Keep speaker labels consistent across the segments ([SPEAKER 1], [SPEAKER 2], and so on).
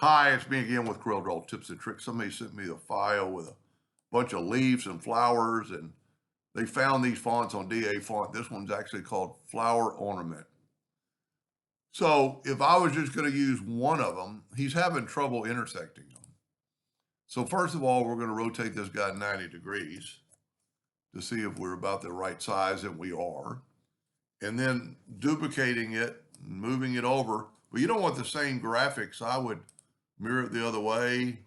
[SPEAKER 1] Hi, it's me again with Corel Draw Tips and Tricks. Somebody sent me a file with a bunch of leaves and flowers, and they found these fonts on DA font. This one's actually called Flower Ornament. So if I was just going to use one of them, he's having trouble intersecting them. So first of all, we're going to rotate this guy 90 degrees to see if we're about the right size, and we are. And then duplicating it, moving it over. But you don't want the same graphics. I would mirror it the other way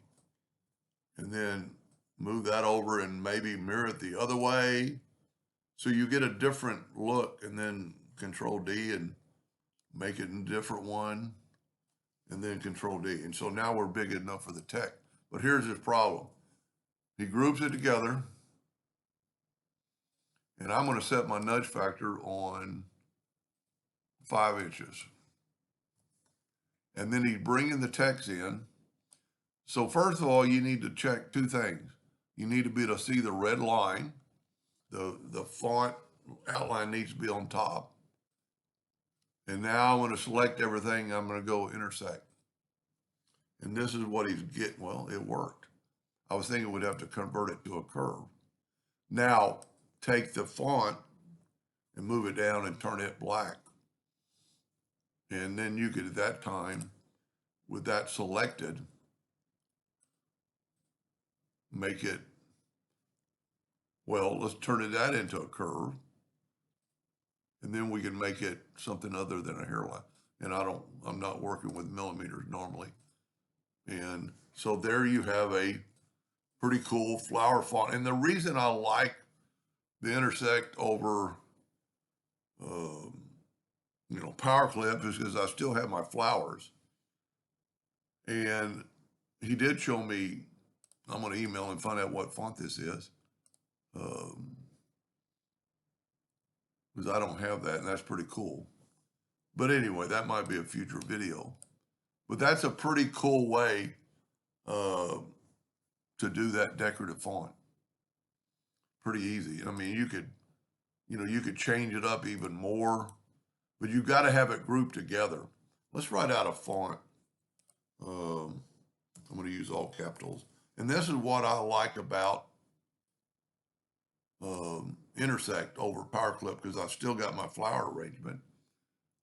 [SPEAKER 1] and then move that over and maybe mirror it the other way. So you get a different look, and then Control D and make it a different one, and then Control D. And so now we're big enough for the text. But here's his problem. He groups it together, and I'm going to set my nudge factor on 5 inches. And then he's bringing the text in. So first of all, you need to check two things. You need to be able to see the red line. The font outline needs to be on top. And now I'm going to select everything. I'm going to go intersect. And this is what he's getting. Well, it worked. I was thinking we'd have to convert it to a curve. Now, take the font and move it down and turn it black. And then you could, at that time, with that selected, make it, well, let's turn that into a curve. And then we can make it something other than a hairline. And I'm not working with millimeters normally. And so there you have a pretty cool flower font. And the reason I like the intersect over, power clip is because I still have my flowers. And he did show me, I'm going to email and find out what font this is. Because I don't have that, and that's pretty cool. But anyway, that might be a future video. But that's a pretty cool way to do that decorative font. Pretty easy. I mean, you could change it up even more, but you got to have it grouped together. Let's write out a font. I'm going to use all capitals. And this is what I like about intersect over power clip, because I still got my flower arrangement.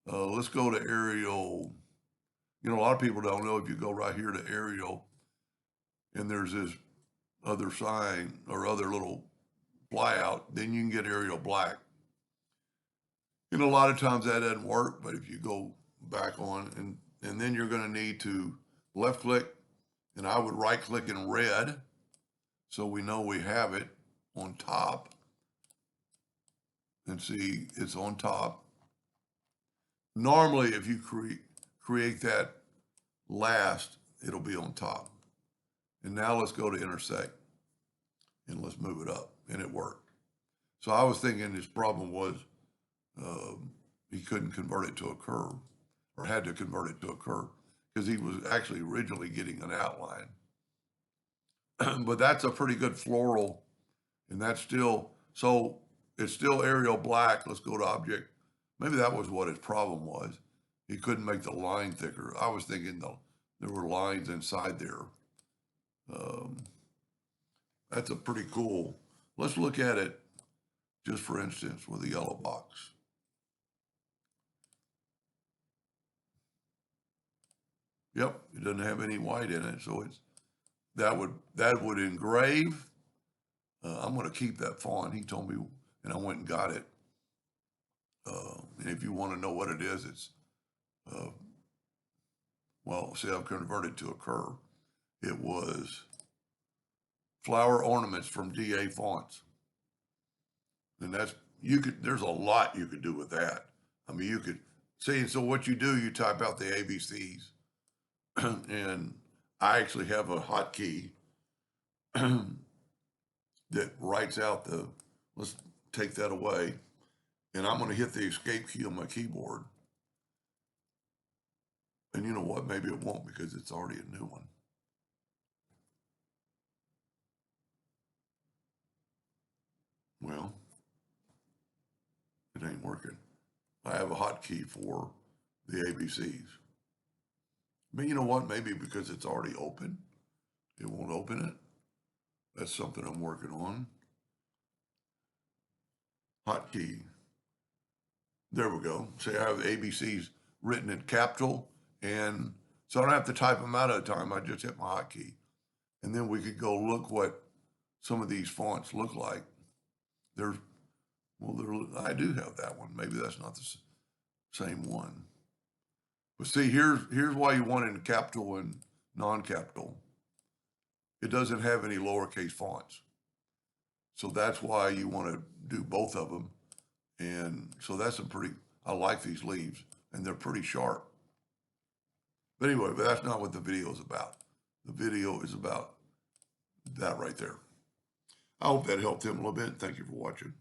[SPEAKER 1] Let's go to Arial. A lot of people don't know, if you go right here to Arial and there's this other sign or other little flyout, then you can get Arial black. And a lot of times that doesn't work, but if you go back on, and then you're going to need to left click, and I would right click in red so we know we have it on top. And see, it's on top. Normally, if you create that last, it'll be on top. And now let's go to intersect and let's move it up, and it worked. So I was thinking his problem was he couldn't convert it to a curve, or had to convert it to a curve, because he was actually originally getting an outline. But that's a pretty good floral, and that's still, so it's still Arial black. Let's go to object. Maybe that was what his problem was. He couldn't make the line thicker. I was thinking there were lines inside there. That's a pretty cool. Let's look at it just for instance with a yellow box. Yep, it doesn't have any white in it, so that would engrave. I'm going to keep that font. He told me, and I went and got it. And if you want to know what it is, it's well, see, I've converted to a curve. It was flower ornaments from DA fonts, and there's a lot you could do with that. I mean, you could see. So what you do, you type out the ABCs. And I actually have a hotkey that writes out let's take that away. And I'm going to hit the escape key on my keyboard. And you know what? Maybe it won't, because it's already a new one. Well, it ain't working. I have a hotkey for the ABCs. But you know what? Maybe because it's already open, it won't open it. That's something I'm working on. Hotkey. There we go. Say I have ABCs written in capital, and so I don't have to type them out at a time. I just hit my hotkey. And then we could go look what some of these fonts look like. There's, well, I do have that one. Maybe that's not the same one. But see, here's why you want it in capital and non-capital. It doesn't have any lowercase fonts. So that's why you want to do both of them. And so that's I like these leaves, and they're pretty sharp. But anyway, but that's not what the video is about. The video is about that right there. I hope that helped him a little bit. Thank you for watching.